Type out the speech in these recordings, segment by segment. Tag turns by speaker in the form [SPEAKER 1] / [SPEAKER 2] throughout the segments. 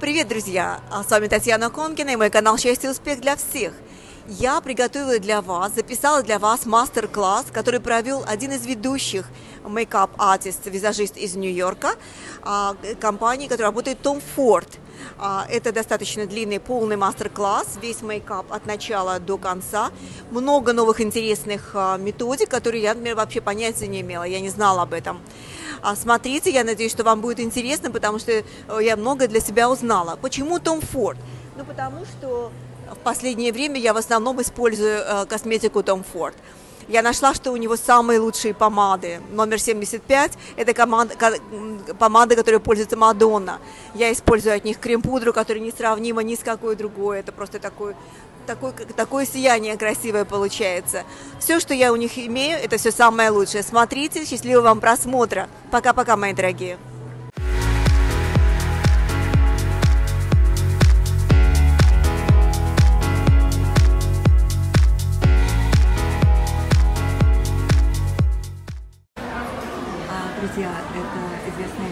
[SPEAKER 1] Привет, друзья! С вами Татьяна Конкина и мой канал «Счастье и успех для всех». Я приготовила для вас, записала для вас мастер-класс, который провел один из ведущих мейкап-артист, визажист из Нью Йорка, компании, которая работает Том Форд. Это достаточно длинный, полный мастер-класс, весь мейкап от начала до конца. Много новых интересных методик, которые я, например, вообще понятия не имела, я не знала об этом. Смотрите, я надеюсь, что вам будет интересно, потому что я много для себя узнала. Почему Том Форд? Ну, потому что в последнее время я в основном использую косметику Том Форд. Я нашла, что у него самые лучшие помады. Номер 75 – это помада, которой пользуется Мадонна. Я использую от них крем-пудру, которая несравнима ни с какой другой. Это просто такое сияние красивое получается. Все, что я у них имею, это все самое лучшее. Смотрите, счастливого вам просмотра. Пока-пока, мои дорогие. Друзья, это известный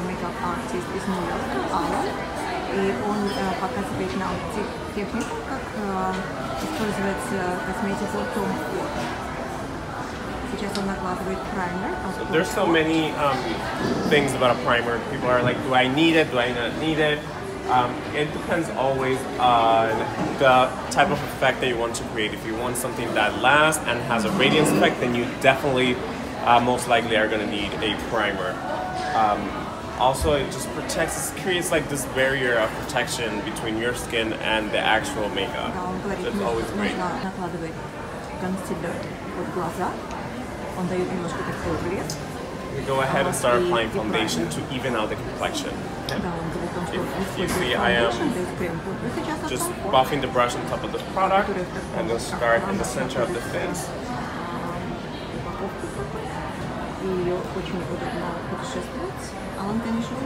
[SPEAKER 1] мейкап-артист из Нью Йорка, и он показывает нам технику, как использовать косметику Том Форд. Сейчас он накладывает праймер.
[SPEAKER 2] So there's so many things about a primer. People are like, do I need it? Do I not need it? It depends always on the type of effect that you want to create. If you want something that lasts and has a radiance effect, then you definitely most likely are going to need a primer. Also, it just protects, it creates like this barrier of protection between your skin and the actual makeup. So it's always great. We go ahead and start applying foundation to even out the complexion. If you see, I am just buffing the brush on top of this product and then start in the center of the face.
[SPEAKER 1] Ее очень удобно путешествовать, а он, конечно,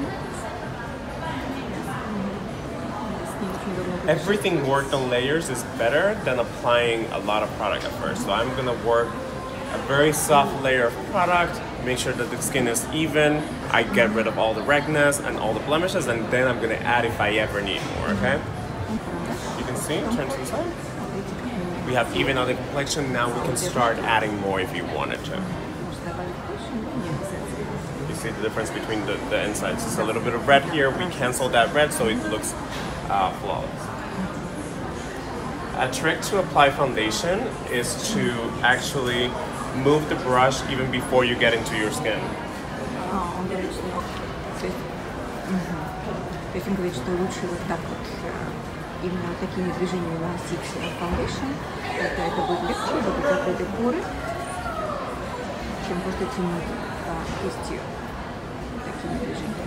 [SPEAKER 2] Everything worked on layers is better than applying a lot of product at first. So I'm gonna work a very soft layer of product, make sure that the skin is even, I get rid of all the redness and all the blemishes, and then I'm gonna add if I ever need more, okay? You can see, turn to the side. We have even on the complexion, now we can start adding more if you wanted to. You see the difference between the insides. It's a little bit of red here. We cancel that red so it looks flawless. A trick to apply foundation is to actually move the brush even before you get into your skin.
[SPEAKER 1] Он говорит, что лучше вот так вот именно такими движениями наносить foundation. Это будет легче, будут закрыты поры, чем просто тянуть кистью такими движениями.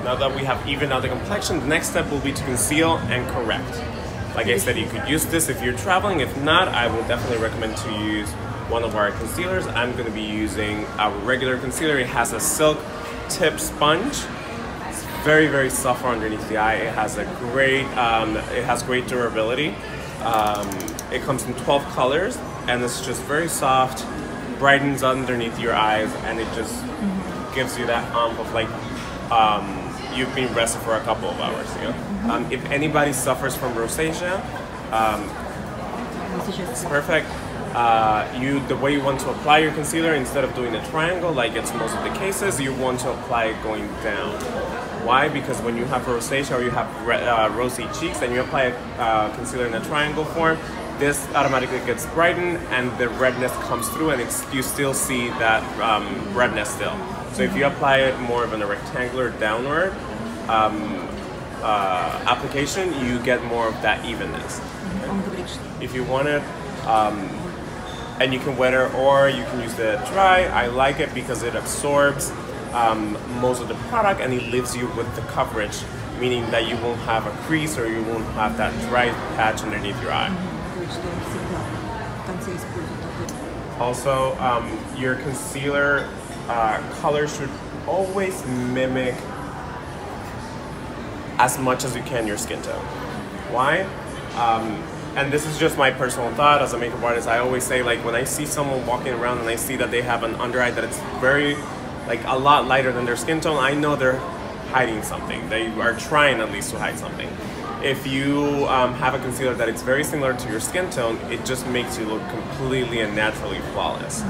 [SPEAKER 2] Now that we have evened out the complexion, the next step will be to conceal and correct. Like I said, you could use this if you're traveling. If not, I will definitely recommend to use one of our concealers. I'm going to be using our regular concealer. It has a silk tip sponge. It's very, very soft underneath the eye. It has great durability. It comes in 12 colors, and it's just very soft, brightens underneath your eyes, and it just gives you that of like you've been rested for a couple of hours. You know? If anybody suffers from rosacea, it's perfect. The way you want to apply your concealer, instead of doing a triangle like it's most of the cases, you want to apply it going down. Why? Because when you have rosacea or you have rosy cheeks and you apply a concealer in a triangle form, this automatically gets brightened and the redness comes through, and you still see that redness still. So if you apply it more of in a rectangular downward application, you get more of that evenness. Okay? If you want it, and you can wet it or you can use the dry. I like it because it absorbs most of the product and it leaves you with the coverage, meaning that you won't have a crease or you won't have that dry patch underneath your eye. Also, your concealer color should always mimic as much as you can your skin tone. Why? And this is just my personal thought as a makeup artist. I always say, like, when I see someone walking around and I see that they have an under eye that it's very like a lot lighter than their skin tone, I know they're hiding something. They are trying at least to hide something. If you have a concealer that is very similar to your skin tone, it just makes you look completely and naturally flawless.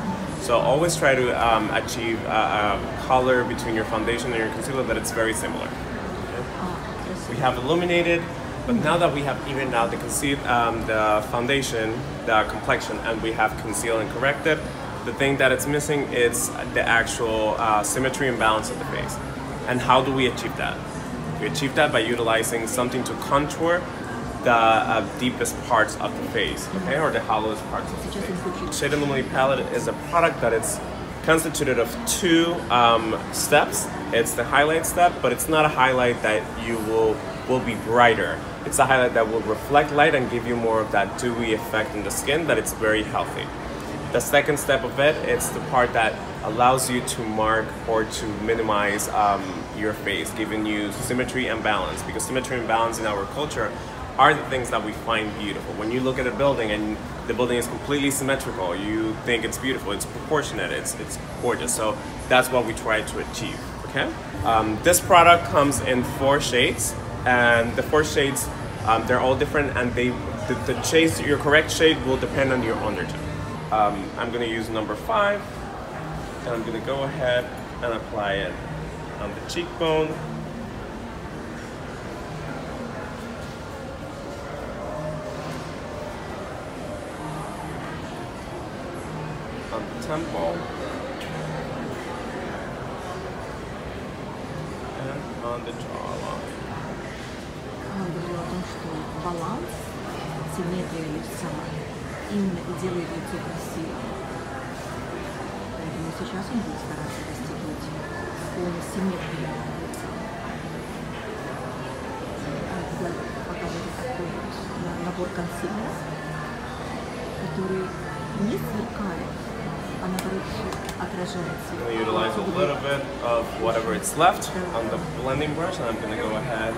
[SPEAKER 2] So always try to achieve a color between your foundation and your concealer that it's very similar. Okay? We have illuminated, but now that we have evened out the foundation, the complexion, and we have concealed and corrected, the thing that it's missing is the actual symmetry and balance of the face. And how do we achieve that? We achieve that by utilizing something to contour the deepest parts of the face, okay, or the hollowest parts of the face. Shade Illuminating Palette is a product that is constituted of two steps. It's the highlight step, but it's not a highlight that you will be brighter. It's a highlight that will reflect light and give you more of that dewy effect in the skin that it's very healthy. The second step of it, it's the part that allows you to mark or to minimize your face, giving you symmetry and balance, because symmetry and balance in our culture are the things that we find beautiful. When you look at a building and the building is completely symmetrical, you think it's beautiful, it's proportionate, it's gorgeous. So that's what we try to achieve, okay? This product comes in 4 shades, and the 4 shades, they're all different, and the shades, your correct shade will depend on your undertone. I'm gonna use number 5, and I'm gonna go ahead and apply it on the cheekbone. On the temple. And on the jawline.
[SPEAKER 3] Он говорил о том, что баланс, симметрия лица именно и делает лицо красивым. Поэтому сейчас он будет стараться достигнуть полной симметрии лица. Показывает такой набор консилера, который не сверкает, а наоборот отражает цвет.
[SPEAKER 2] I'm going to utilize a little bit of whatever it's left on the blending brush, and I'm going to go ahead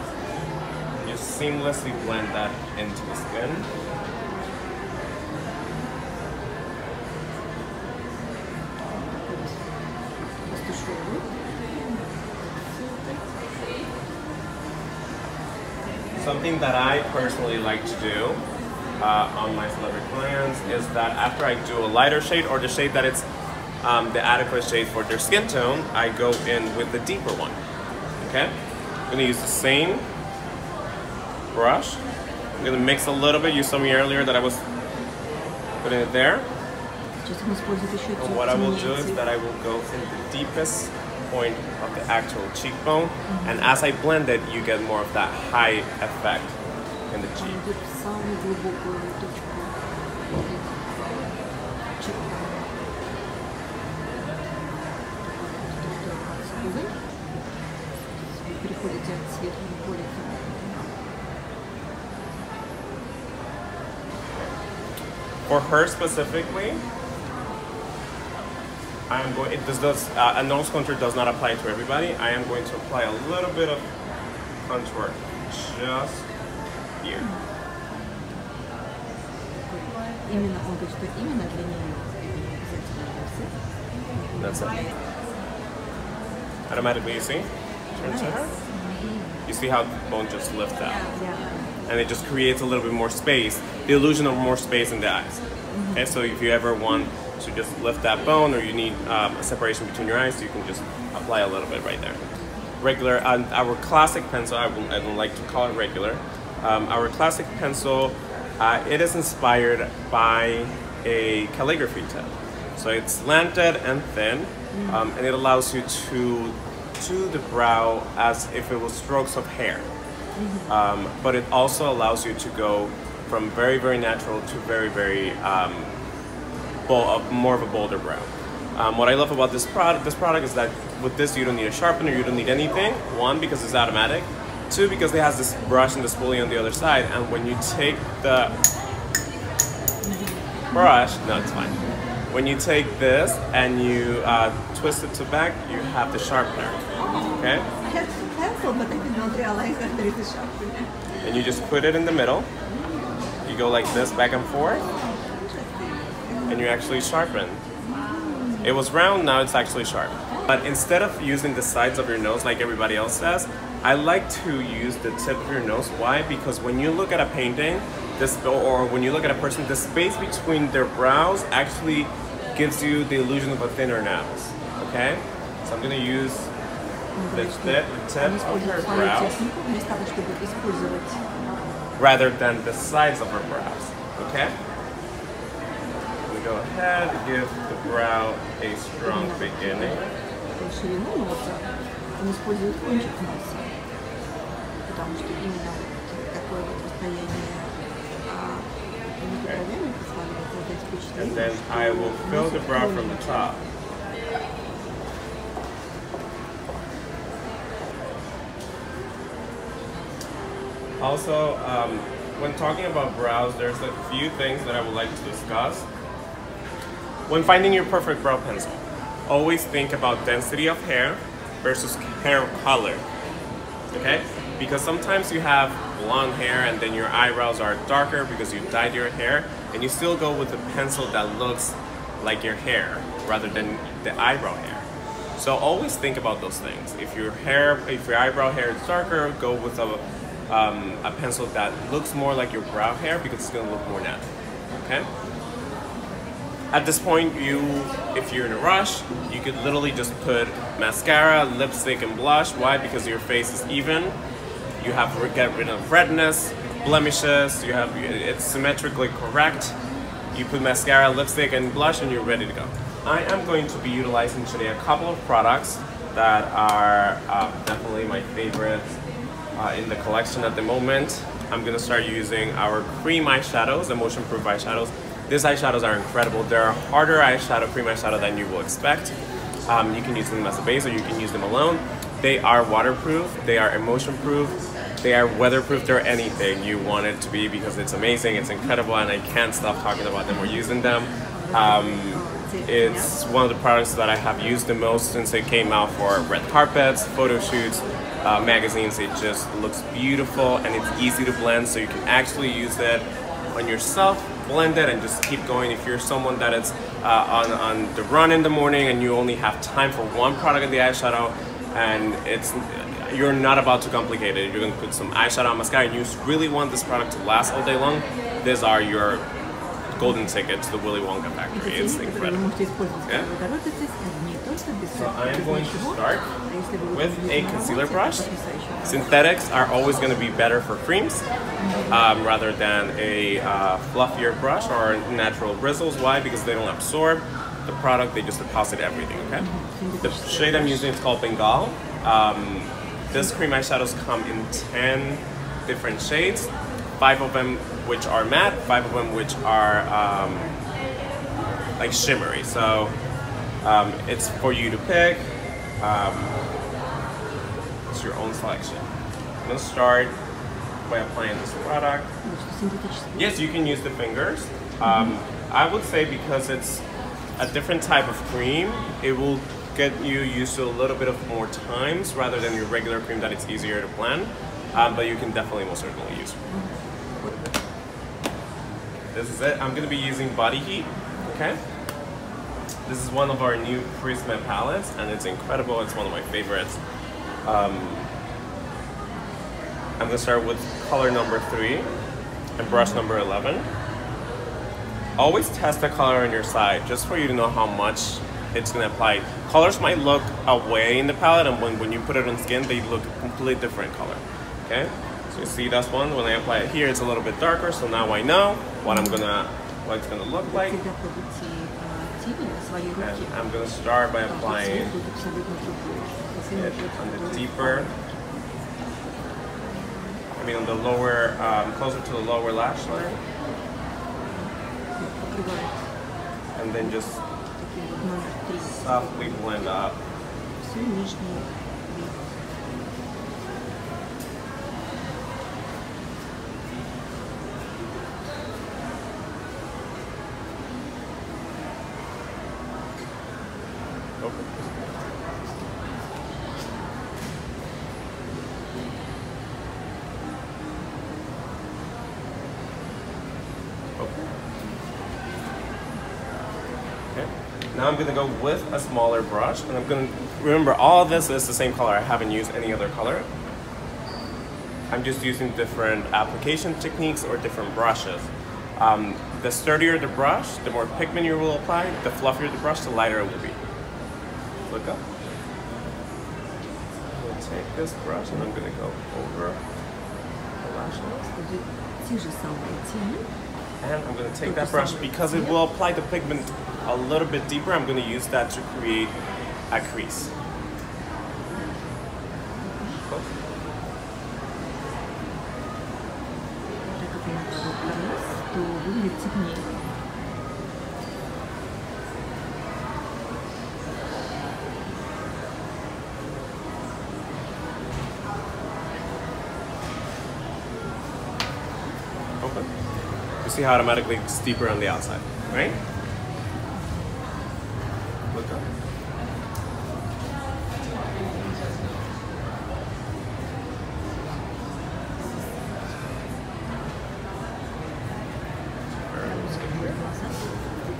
[SPEAKER 2] and just seamlessly blend that into the skin. Something that I personally like to do on my celebrity clients is that after I do a lighter shade or the shade that it's the adequate shade for their skin tone, I go in with the deeper one. Okay? I'm going to use the same brush. I'm going to mix a little bit. You saw me earlier that I was putting it there. And what I will do is that I will go in the deepest point of the actual cheekbone, and as I blend it, you get more of that high effect in the cheek. For her specifically, I am going. A nose contour does not apply to everybody. I am going to apply a little bit of contour just here. That's it. Automatically, you see? Turn to her. You see how the bone just lifts out, and it just creates a little bit more space. The illusion of more space in the eyes. Okay, so if you ever want to just lift that bone, or you need a separation between your eyes, you can just apply a little bit right there. Regular, our classic pencil, I don't like to call it regular. Our classic pencil, it is inspired by a calligraphy tip. So it's slanted and thin, and it allows you to do the brow as if it was strokes of hair. But it also allows you to go from very, very natural to very, very more of a bolder brow. What I love about this product is that with this you don't need a sharpener, you don't need anything. 1, because it's automatic. 2, because it has this brush and the spoolie on the other side, and when you take the brush, no, it's fine. When you take this and you twist it to back, you have the sharpener. Okay?
[SPEAKER 3] I had the pencil, but I did not realize that there is a sharpener.
[SPEAKER 2] And you just put it in the middle. You go like this, back and forth. And you actually sharpen. It was round, now it's actually sharp. But instead of using the sides of your nose like everybody else says, I like to use the tip of your nose. Why? Because when you look at a painting, or when you look at a person, the space between their brows actually gives you the illusion of a thinner nose. Okay? So I'm going to use the tip of her brows rather than the sides of her brows. Okay? We go ahead, give the brow a strong beginning. And then I will fill the brow from the top. Also, when talking about brows, there's a few things that I would like to discuss. When finding your perfect brow pencil, always think about density of hair versus hair color, okay? Because sometimes you have blonde hair and then your eyebrows are darker because you dyed your hair, and you still go with a pencil that looks like your hair rather than the eyebrow hair. So always think about those things. If your eyebrow hair is darker, go with a pencil that looks more like your brow hair because it's gonna look more natural, okay? At this point, if you're in a rush, you could literally just put mascara, lipstick, and blush. Why? Because your face is even. You have to get rid of redness, blemishes. It's symmetrically correct. You put mascara, lipstick, and blush, and you're ready to go. I am going to be utilizing today a couple of products that are definitely my favorites in the collection at the moment. I'm going to start using our cream eyeshadows, the motion-proof eyeshadows. These eyeshadows are incredible. They're a harder cream eyeshadow than you will expect. You can use them as a base or you can use them alone. They are waterproof, they are emotion-proof, they are weatherproof. They're anything you want it to be because it's amazing, it's incredible, and I can't stop talking about them or using them. It's one of the products that I have used the most since they came out for red carpets, photo shoots, magazines. It just looks beautiful and it's easy to blend, so you can actually use it on yourself, blend it, and just keep going. If you're someone that is on the run in the morning and you only have time for one product of the eyeshadow, and you're not about to complicate it, you're going to put some eyeshadow and mascara, and you really want this product to last all day long, these are your golden ticket to the Willy Wonka factory. It's incredible. Okay? So I am going to start with a concealer brush. Synthetics are always going to be better for creams rather than a fluffier brush or natural bristles. Why? Because they don't absorb the product, they just deposit everything, okay? The shade I'm using is called Bengal. This cream eyeshadows come in 10 different shades, 5 of them which are matte, 5 of them which are like shimmery. So it's for you to pick. It's your own selection. I'm gonna start by applying this product. Yes, you can use the fingers. I would say because it's a different type of cream, it will get you used to a little bit of more times rather than your regular cream that it's easier to blend. But you can definitely most certainly use it. This is it. I'm going to be using Body Heat, okay? This is one of our new Prisma palettes, and it's incredible. It's one of my favorites. I'm going to start with color number 3 and brush number 11. Always test the color on your side, just for you to know how much it's going to apply. Colors might look away in the palette, and when you put it on skin, they look a completely different color, okay? So you see that's one. When I apply it here, it's a little bit darker, so now I know what it's gonna look like. And I'm gonna start by applying it on the deeper, on the lower, closer to the lower lash line. And then just softly blend up. Now I'm going to go with a smaller brush, and I'm going to remember all of this is the same color. I haven't used any other color. I'm just using different application techniques or different brushes. The sturdier the brush, the more pigment you will apply. The fluffier the brush, the lighter it will be. Look up. I'm going to take this brush and I'm going to go over the lashes. And I'm going to take that brush because it will apply the pigment a little bit deeper. I'm going to use that to create a crease. Open. You see how automatically it's deeper on the outside, right? Look up.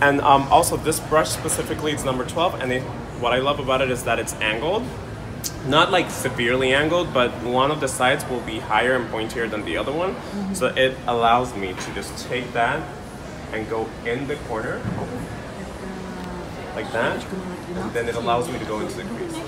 [SPEAKER 2] And also this brush specifically, it's number 12, and what I love about it is that it's angled. Not like severely angled, but one of the sides will be higher and pointier than the other one. So it allows me to just take that and go in the corner, like that, and then it allows me to go into the crease.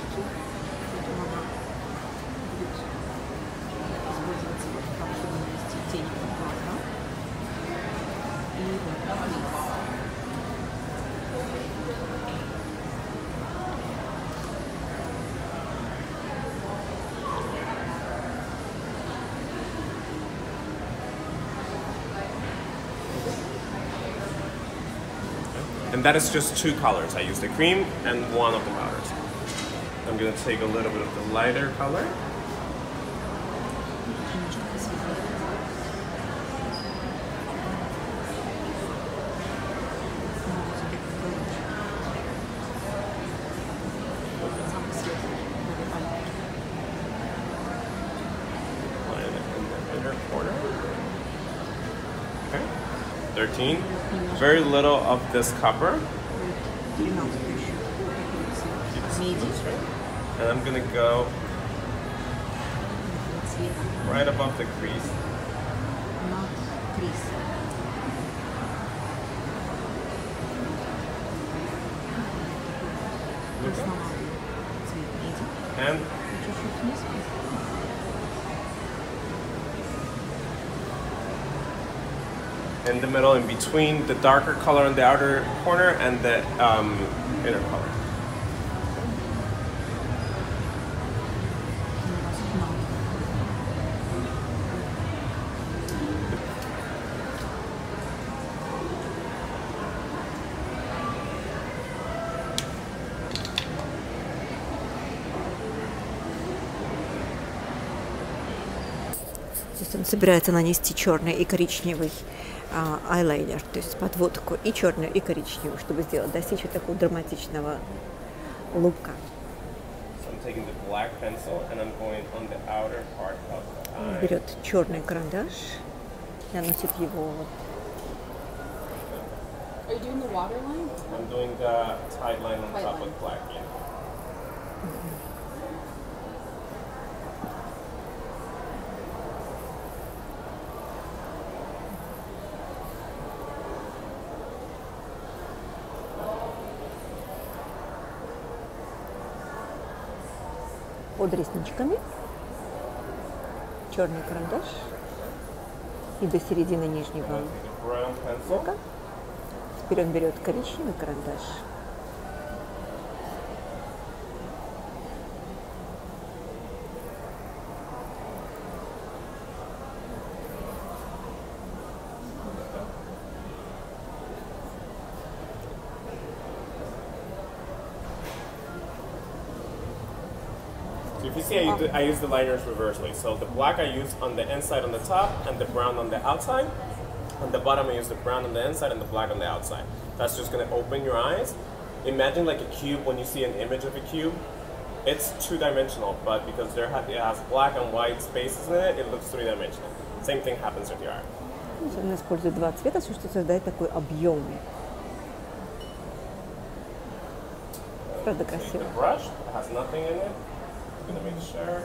[SPEAKER 2] And that is just two colors. I use the cream and one of the powders. I'm going to take a little bit of the lighter color. Line it in the inner corner. Okay. 13. Very little of this copper. And I'm gonna go right above the crease. And in the middle, in between the darker color in the outer corner and the inner color.
[SPEAKER 1] То есть он собирается нанести черный и коричневый айлайнер, то есть подводку и черную, и коричневую, чтобы достичь вот такого драматичного лука. Он берет черный карандаш, наносит его вот.
[SPEAKER 4] Are you doing the water line?
[SPEAKER 2] I'm doing the tight line on top of black, yeah.
[SPEAKER 1] Под ресничками черный карандаш и до середины нижнего лука. Теперь он берет коричневый карандаш.
[SPEAKER 2] So if you see, I use the liners reversely. So the black I use on the inside on the top and the brown on the outside. On the bottom I use the brown on the inside and the black on the outside. That's just going to open your eyes. Imagine like a cube when you see an image of a cube. It's two-dimensional, but because it has black and white spaces in it, it looks three-dimensional. Same thing happens with your eye.
[SPEAKER 1] Он использует два цвета, чтобы создать такой объем.
[SPEAKER 3] Правда
[SPEAKER 2] So you
[SPEAKER 3] красиво.
[SPEAKER 2] get a brush that has nothing in it. I'm gonna make sure.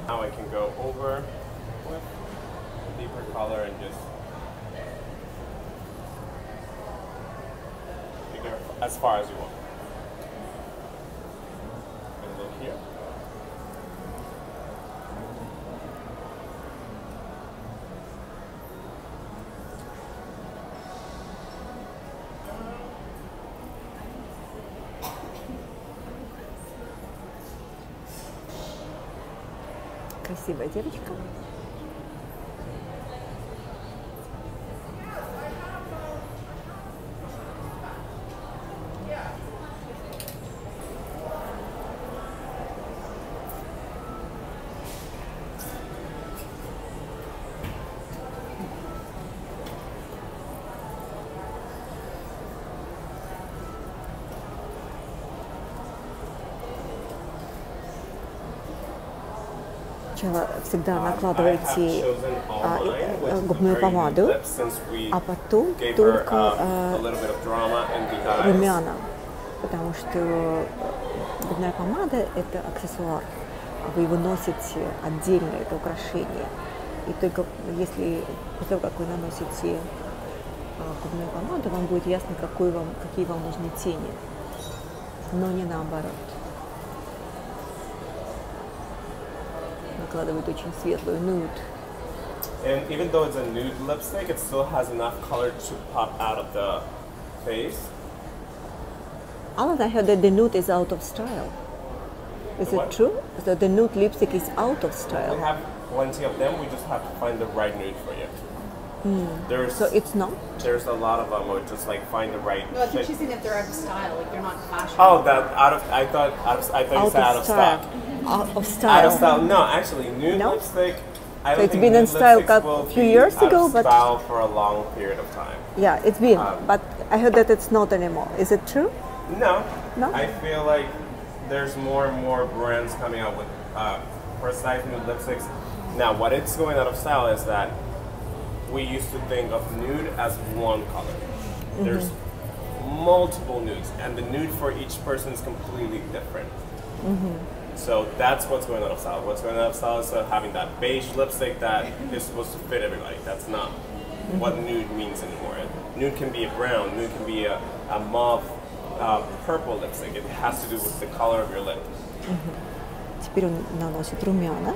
[SPEAKER 2] Now I can go over with a deeper color and just figure as far as you want. And look here.
[SPEAKER 3] Красивая девочка. Всегда накладываете губную помаду, а потом только румяна, потому что губная помада – это аксессуар, вы его носите отдельно, это украшение. И только если после того, как вы наносите губную помаду, вам будет ясно, какие вам нужны тени, но не наоборот. Накладывает очень светлую nude.
[SPEAKER 2] And even though it's a nude lipstick, it still has enough color to pop out of the face.
[SPEAKER 3] Alan, I heard that the nude is out of style. Is it true? So the nude lipstick is out of style.
[SPEAKER 2] We have plenty of them. We just have to find the right nude for you.
[SPEAKER 3] So it's not?
[SPEAKER 2] There's a lot of them. We just like find the right.
[SPEAKER 4] No, I think she's saying if they're out of style, like they're not fashion.
[SPEAKER 2] Oh, that out of. I thought you said out of stock.
[SPEAKER 3] Out of style.
[SPEAKER 2] Out of style. No, actually, nude lipstick. I don't
[SPEAKER 3] it's
[SPEAKER 2] think
[SPEAKER 3] been in
[SPEAKER 2] nude
[SPEAKER 3] style
[SPEAKER 2] lipsticks
[SPEAKER 3] a
[SPEAKER 2] will
[SPEAKER 3] few
[SPEAKER 2] be
[SPEAKER 3] years
[SPEAKER 2] out
[SPEAKER 3] ago,
[SPEAKER 2] of
[SPEAKER 3] but
[SPEAKER 2] style for a long period of time.
[SPEAKER 3] Yeah, it's been. But I heard that it's not anymore. Is it true?
[SPEAKER 2] No.
[SPEAKER 3] No?
[SPEAKER 2] I feel like there's more and more brands coming out with precise nude lipsticks. Now, what it's going out of style is that we used to think of nude as one color. There's multiple nudes, and the nude for each person is completely different. So that's what's going out of style. What's going out of style is having that beige lipstick that is supposed to fit everybody. That's not what nude means anymore. Nude can be a brown, nude can be a mauve, purple lipstick. It has to do with the color of your lip.
[SPEAKER 3] Теперь он наносит румяна.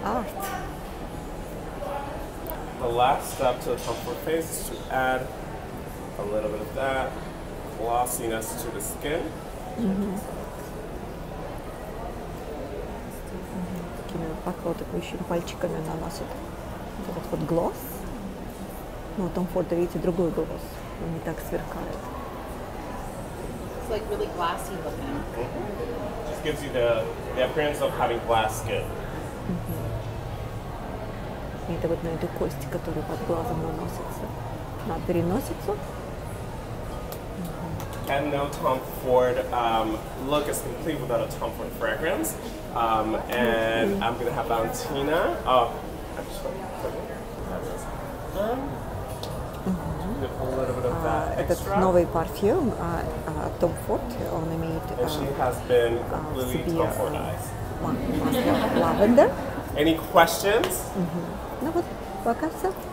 [SPEAKER 3] Art.
[SPEAKER 2] The last step to the comfort face is to add a little bit of that glossiness to the skin.
[SPEAKER 3] Такими покрутывающими пальчиками наносит вот этот вот глосс. Ну, Том Форда, видите, другой глосс. Он не так сверкает.
[SPEAKER 4] It's like really glassy looking.
[SPEAKER 2] Just gives you the appearance of having glass skin.
[SPEAKER 3] И это вот на эту кость, которая под глазом наносится, на переносицу.
[SPEAKER 2] And no Tom Ford look is complete without a Tom Ford fragrance. And I'm gonna have Valentina. Oh, I'm just gonna a little bit of that
[SPEAKER 3] Этот
[SPEAKER 2] extra.
[SPEAKER 3] новый парфюм Том Форд, он имеет
[SPEAKER 2] And she has been
[SPEAKER 3] в
[SPEAKER 2] completely
[SPEAKER 3] себе
[SPEAKER 2] Tom Fordized.
[SPEAKER 3] масло лавендер.
[SPEAKER 2] Any questions?
[SPEAKER 3] Ну вот, пока все.